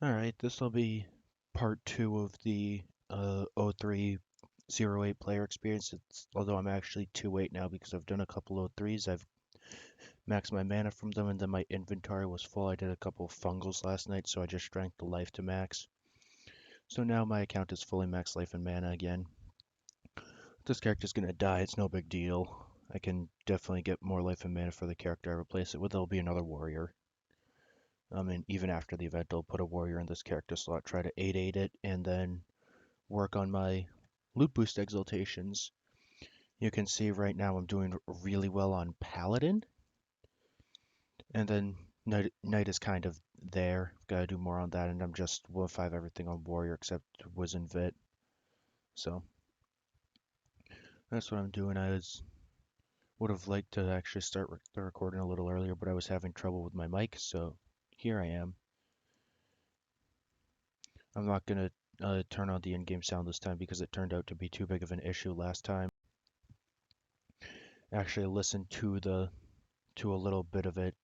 Alright, this will be part 2 of the 0308 player experience. Although I'm actually 2-8 now because I've done a couple 03s. I've maxed my mana from them and then my inventory was full. I did a couple of fungals last night, so I just drank the life to max. So now my account is fully max life and mana again. This character's gonna die, it's no big deal. I can definitely get more life and mana for the character I replace it with. There'll be another warrior. And even after the event, I'll put a warrior in this character slot, try to 8-8 it, and then work on my loot boost exaltations. You can see right now I'm doing really well on Paladin, and then Knight is kind of there. Gotta do more on that, and I'm just 1-5 everything on Warrior except Wiz and Vit. So that's what I'm doing. Would have liked to actually start the recording a little earlier, but I was having trouble with my mic, so here I am. I'm not gonna turn on the in-game sound this time because it turned out to be too big of an issue last time. Actually, I listened to a little bit of it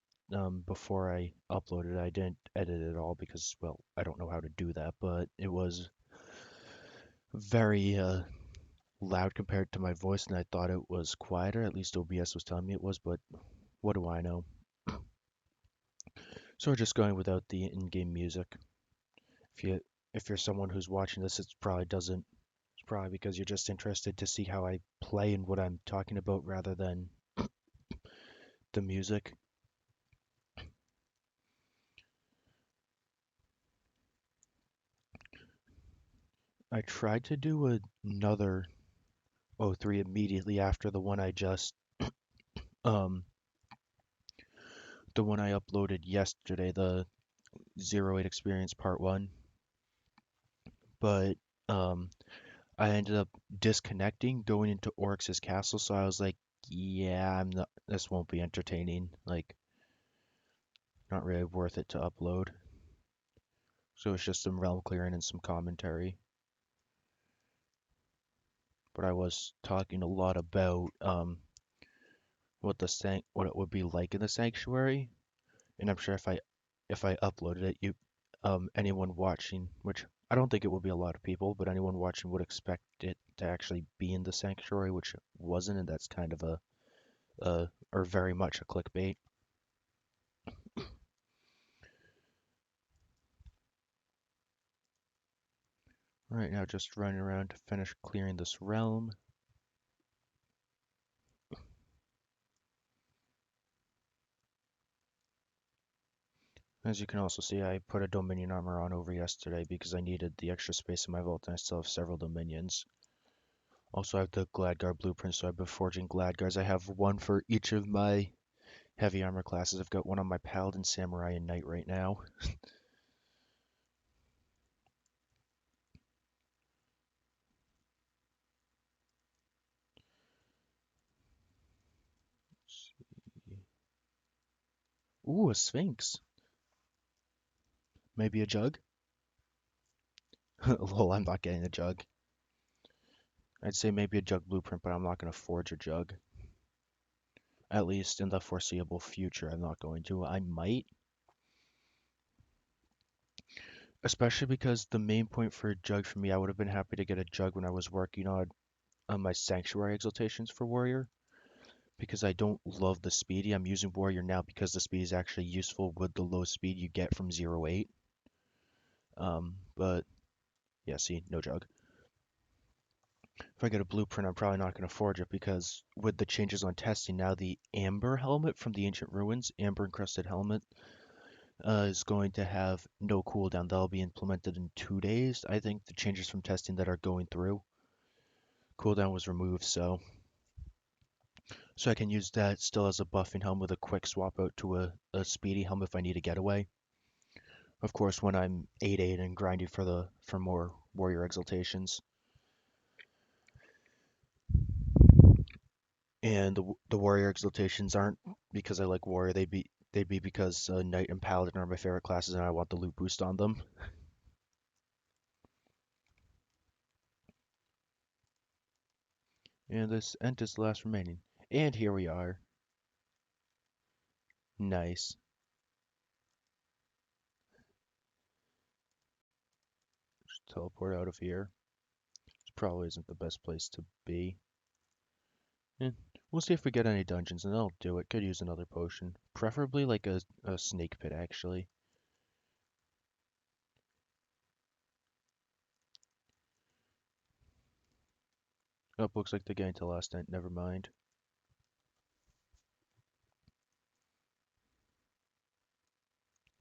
before I uploaded. I didn't edit it all because, well, I don't know how to do that, but it was very loud compared to my voice, and I thought it was quieter. At least OBS was telling me it was, but what do I know? So we're just going without the in-game music. If you if you're someone who's watching this, it's probably because you're just interested to see how I play and what I'm talking about rather than the music. I tried to do another 03 immediately after um the one I uploaded yesterday, the 08 experience part 1, but um I ended up disconnecting going into Oryx's castle, so I was like, yeah, I'm not this won't be entertaining, like not really worth it to upload. So it's just some realm clearing and some commentary. But I was talking a lot about what it would be like in the sanctuary, and I'm sure if I uploaded it, anyone watching, which I don't think it would be a lot of people, but anyone watching would expect it to actually be in the sanctuary, which it wasn't, and that's kind of or very much a clickbait. Right now, just running around to finish clearing this realm. As you can also see, I put a Dominion armor on over yesterday because I needed the extra space in my vault, and I still have several Dominions. Also, I have the Gladguard blueprint, so I've been forging Gladguards. I have one for each of my heavy armor classes. I've got one on my Paladin, Samurai, and Knight right now. Ooh, a Sphinx. Maybe a jug? Lol, I'm not getting a jug. I'd say maybe a jug blueprint, but I'm not going to forge a jug. At least in the foreseeable future, I'm not going to. I might. Especially because the main point for a jug for me, I would have been happy to get a jug when I was working on my Sanctuary exaltations for Warrior. Because I don't love the speedy. I'm using Warrior now because the speed is actually useful with the low speed you get from 08. But yeah, see, no jug. If I get a blueprint, I'm probably not going to forge it because with the changes on testing now, the Amber helmet from the Ancient Ruins, Amber encrusted helmet, is going to have no cooldown. That'll be implemented in 2 days. I think the changes from testing that are going through, cooldown was removed, so I can use that still as a buffing helmet with a quick swap out to a speedy helmet if I need a getaway. Of course, when I'm 8-8 and grinding for more warrior exaltations. And the warrior exaltations aren't because I like warrior. They'd be because knight and paladin are my favorite classes, and I want the loot boost on them. And this Ent is the last remaining. And here we are. Nice. Just teleport out of here. This probably isn't the best place to be. Eh, we'll see if we get any dungeons, and I'll do it. Could use another potion. Preferably like a snake pit, actually. Oh, looks like they're getting to last night. Never mind.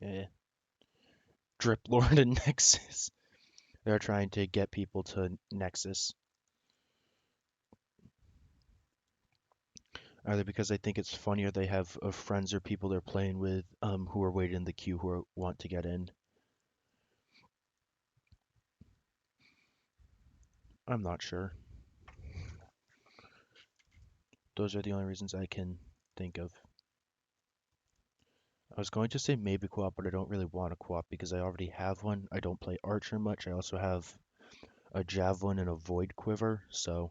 Eh. Drip Lord and Nexus. They're trying to get people to Nexus. Either because they think it's funny or they have friends or people they're playing with who are waiting in the queue want to get in. I'm not sure. Those are the only reasons I can think of. I was going to say maybe co-op, but I don't really want a co-op because I already have one. I don't play Archer much. I also have a Javelin and a Void Quiver, so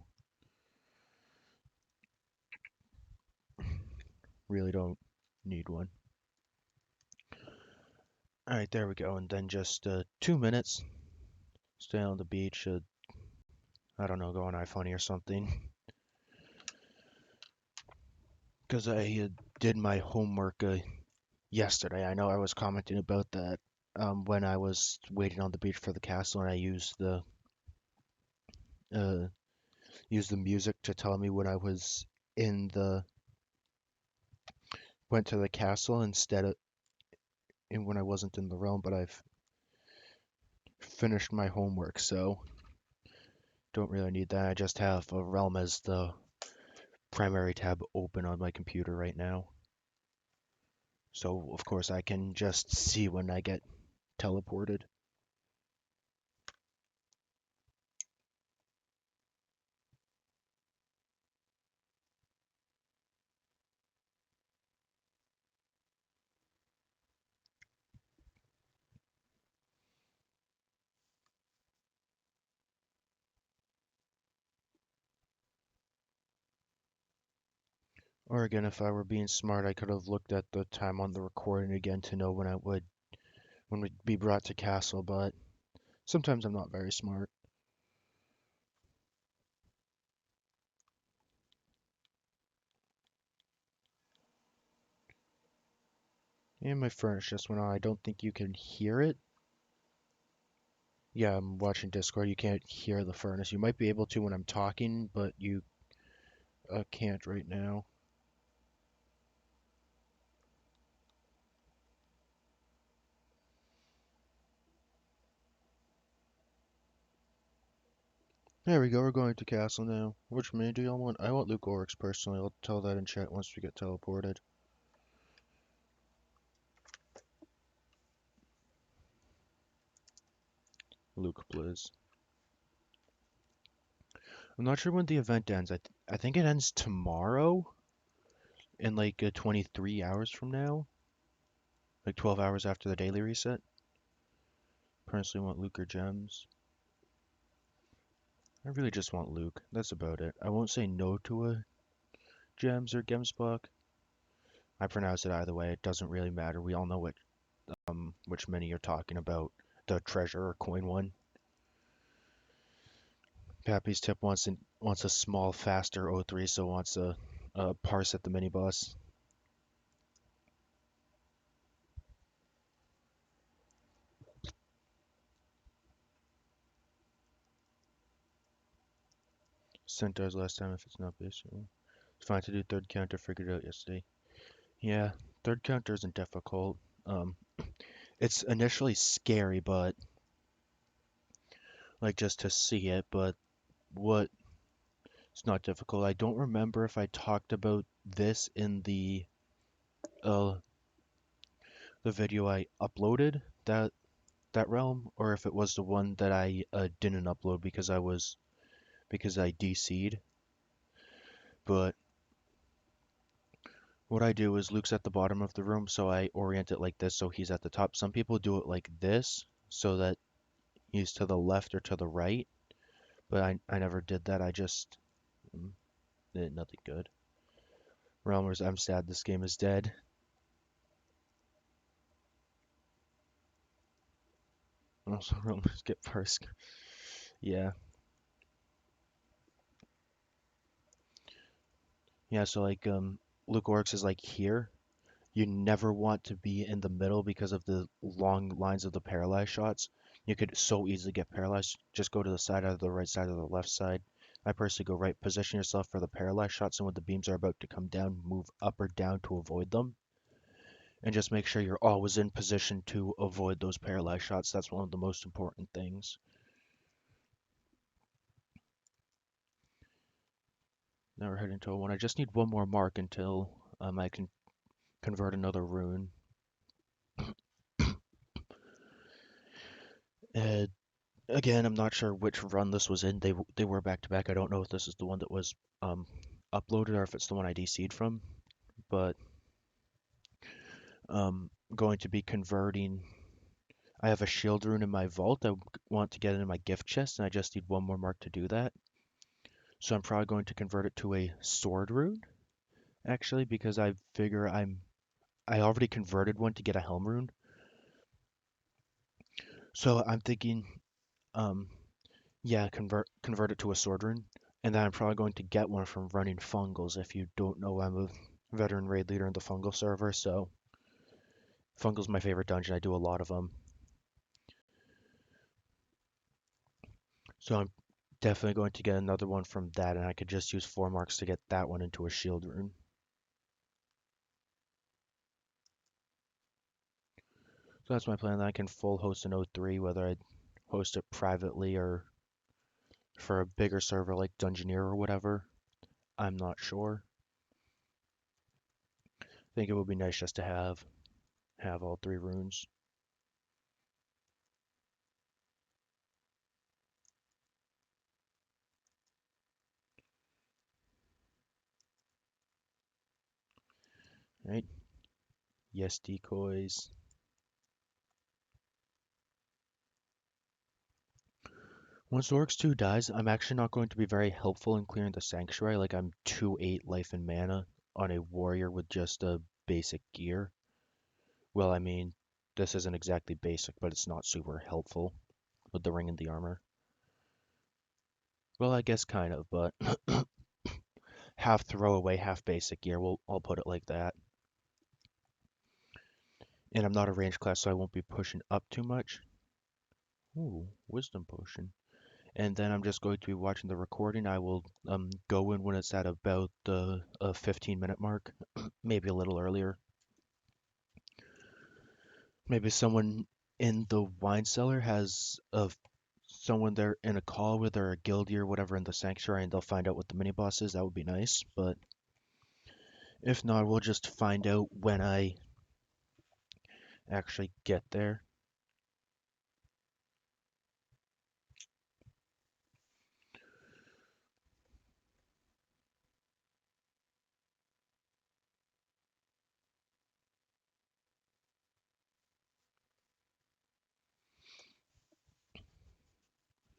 really don't need one. Alright, there we go. And then just 2 minutes. Stay on the beach. I don't know, go on iFunny or something. Because I did my homework yesterday. I know I was commenting about that when I was waiting on the beach for the castle, and I uh, used the music to tell me when I was in the went to the castle instead of and when I wasn't in the realm. But I've finished my homework, so don't really need that. I just have a realm as the primary tab open on my computer right now. So of course I can just see when I get teleported. Or again, if I were being smart, I could have looked at the time on the recording again to know when we'd be brought to castle, but sometimes I'm not very smart. And my furnace just went on. I don't think you can hear it. Yeah, I'm watching Discord. You can't hear the furnace. You might be able to when I'm talking, but you can't right now. There we go. We're going to castle now. Which mini do y'all want? I want Luke Oryx personally. I'll tell that in chat once we get teleported. Luke, please. I'm not sure when the event ends. I think it ends tomorrow in like 23 hours from now. Like 12 hours after the daily reset. Personally want Luke or Gems. I really just want Luke. That's about it. I won't say no to a Gems or Gemsbach. I pronounce it either way. It doesn't really matter. We all know which mini you're talking about. The treasure or coin one. Pappy's tip wants a small, faster O3, so wants a parse at the mini boss. Centaurs last time if it's not basic. It's fine to do third counter, figured it out yesterday. Yeah, third counter isn't difficult. Um, it's initially scary, but like just to see it, but what it's not difficult. I don't remember if I talked about this in uh the video I uploaded that realm, or if it was the one that I didn't upload because I DC'd. But what I do is Luke's at the bottom of the room, so I orient it like this so he's at the top. Some people do it like this so that he's to the left or to the right, but I never did that. I just did nothing good. Realmers, I'm sad this game is dead. Also, rumors get first. Yeah, yeah. So like, Luke Orcs is like here. You never want to be in the middle because of the long lines of the paralyzed shots. You could so easily get paralyzed. Just go to the side, either the right side or the left side. I personally go right. Position yourself for the paralyzed shots, and when the beams are about to come down, move up or down to avoid them. And just make sure you're always in position to avoid those paralyzed shots. That's one of the most important things. Now we're heading to a one. I just need one more mark until I can convert another rune. Uh, Again, I'm not sure which run this was in. They were back to back. I don't know if this is the one that was um, uploaded or if it's the one I DC'd from, but going to be converting. I have a shield rune in my vault. I want to get it in my gift chest, and I just need one more mark to do that. So I'm probably going to convert it to a sword rune, actually, because I figure I already converted one to get a helm rune. So I'm thinking, um, yeah, convert it to a sword rune, and then I'm probably going to get one from running fungals. If you don't know, I'm a veteran raid leader in the fungal server, so fungal's my favorite dungeon. I do a lot of them, so I'm definitely going to get another one from that, and I could just use 4 marks to get that one into a shield rune. So that's my plan. Then I can full host an O3, whether I host it privately or for a bigger server like Dungeoneer or whatever. I'm not sure. I think it would be nice just to have all 3 runes. Right? Yes, decoys. Once Orcs 2 dies, I'm actually not going to be very helpful in clearing the Sanctuary. Like, I'm 2-8 life and mana on a warrior with just a basic gear. Well, I mean, this isn't exactly basic, but it's not super helpful with the ring and the armor. Well, I guess kind of, but half throwaway, half basic gear. I'll put it like that. And I'm not a range class, so I won't be pushing up too much. Ooh, wisdom potion. And then I'm just going to be watching the recording. I will go in when it's at about the 15-minute mark, maybe a little earlier. Maybe someone in the wine cellar has someone they're in a call with or a guildie or whatever in the sanctuary, and they'll find out what the mini boss is. That would be nice. But if not, we'll just find out when I actually get there.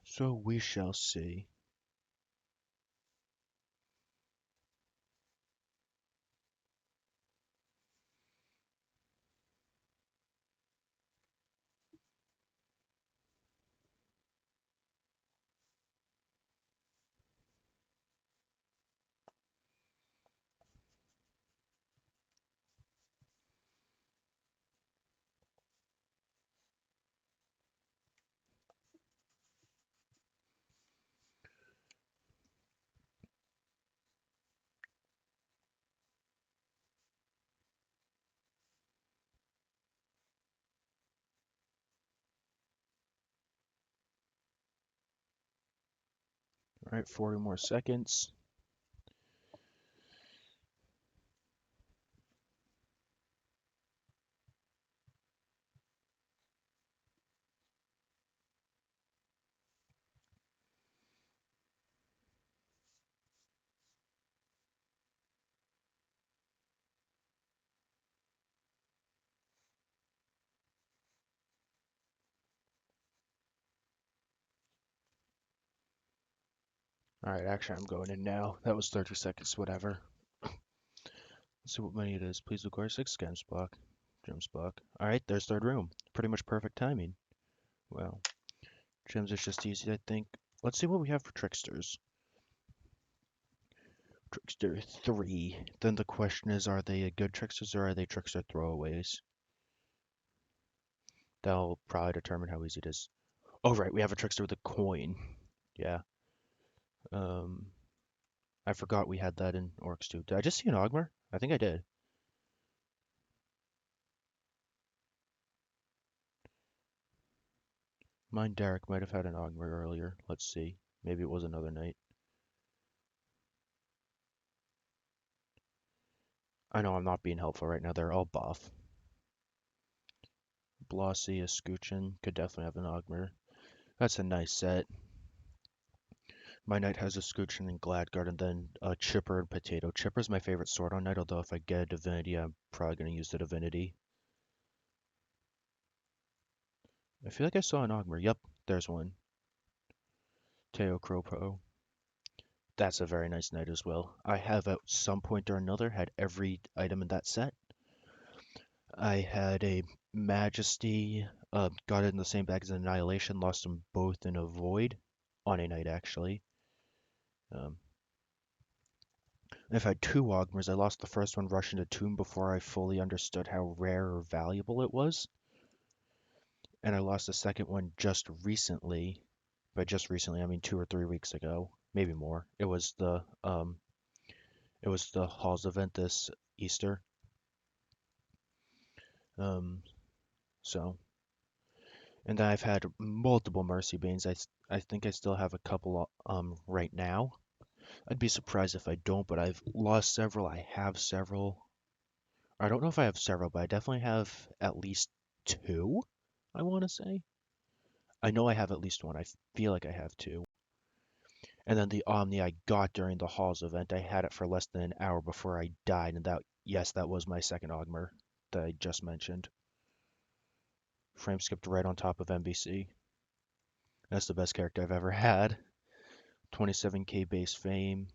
So we shall see. All right, 40 more seconds. All right, actually, I'm going in now. That was 30 seconds, whatever. Let's see what money it is. Please require 6 gems block. Gems block. All right, there's third room. Pretty much perfect timing. Well, gems is just easy, I think. Let's see what we have for tricksters. Trickster 3. Then the question is, are they a good tricksters or are they trickster throwaways? That'll probably determine how easy it is. Oh, right, we have a trickster with a coin. Yeah. Um, I forgot we had that in Orcs too. Did I just see an Ogmer? I think I did. Mine Derek might have had an Ogmer earlier. Let's see. Maybe it was another night. I know I'm not being helpful right now. They're all buff. Blossy, Escutcheon could definitely have an Ogmer. That's a nice set. My knight has Escutcheon and Gladguard, and then Chipper and Potato. Chipper's my favorite sword on knight, although if I get a Divinity, I'm probably going to use the Divinity. I feel like I saw an Ogmer. Yep, there's one. Teo Cropo. That's a very nice knight as well. I have at some point or another had every item in that set. I had a Majesty, got it in the same bag as Annihilation, lost them both in a Void on a night actually. Um, I've had two Ogmers. I lost the first one rushing to Tomb before I fully understood how rare or valuable it was. And I lost the second one just recently. By just recently, I mean 2 or 3 weeks ago, maybe more. It was the Halls event this Easter. Um, so, and then I've had multiple Mercy Banes. I think I still have a couple right now. I'd be surprised if I don't, but I've lost several. I have several. I don't know if I have several, but I definitely have at least two, I want to say. I know I have at least one. I feel like I have two. And then the Omni I got during the Halls event, I had it for less than an hour before I died, and yes, that was my second Ogmer that I just mentioned. Frame skipped right on top of NBC. That's the best character I've ever had. 27k base fame.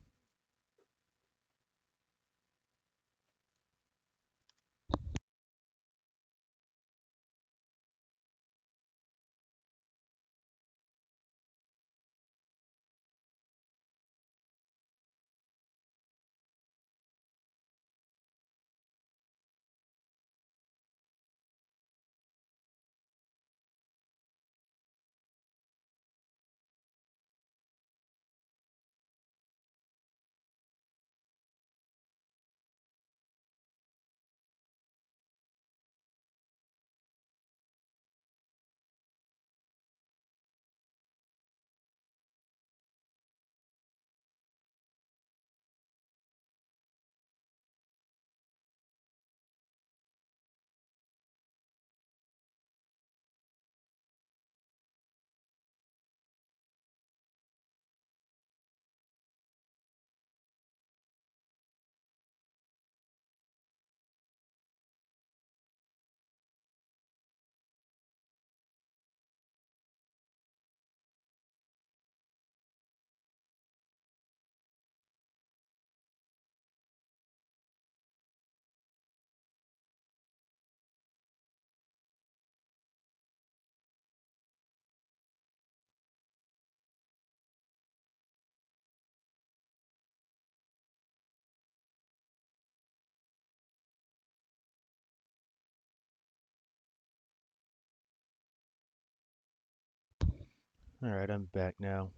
Alright, I'm back now.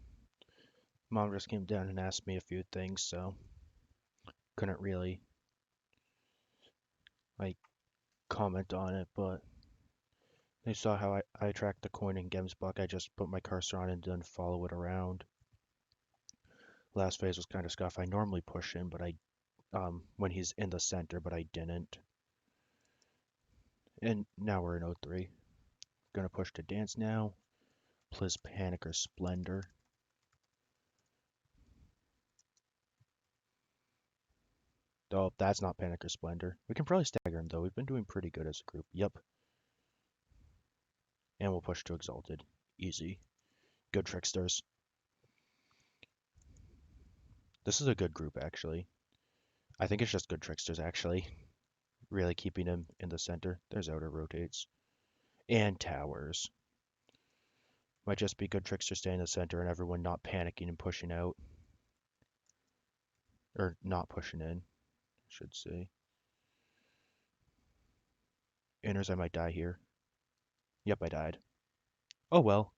Mom just came down and asked me a few things, so couldn't really like comment on it, but they saw how I tracked the coin in Gemsbuck. I just put my cursor on and then follow it around. Last phase was kind of scuff. I normally push him, but I when he's in the center, but I didn't. And now we're in 03. Gonna push to dance now. Pliz Panic or Splendor. Oh, that's not Panic or Splendor. We can probably stagger him though. We've been doing pretty good as a group. Yep. And we'll push to Exalted. Easy. Good tricksters. This is a good group actually. I think it's just good tricksters actually. Really keeping him in the center. There's outer rotates. And towers. Might just be good trickster staying in the center and everyone not panicking and pushing out. Or not pushing in, I should say. Inners, I might die here. Yep, I died. Oh well.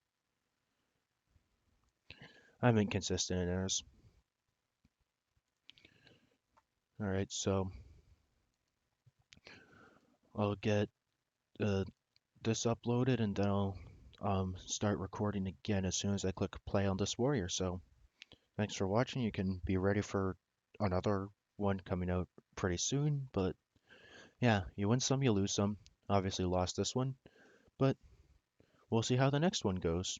I'm inconsistent in inners. Alright, so I'll get this uploaded and then I'll start recording again as soon as I click play on this warrior. So thanks for watching. You can be ready for another one coming out pretty soon. But yeah, you win some, you lose some. Obviously lost this one, but we'll see how the next one goes.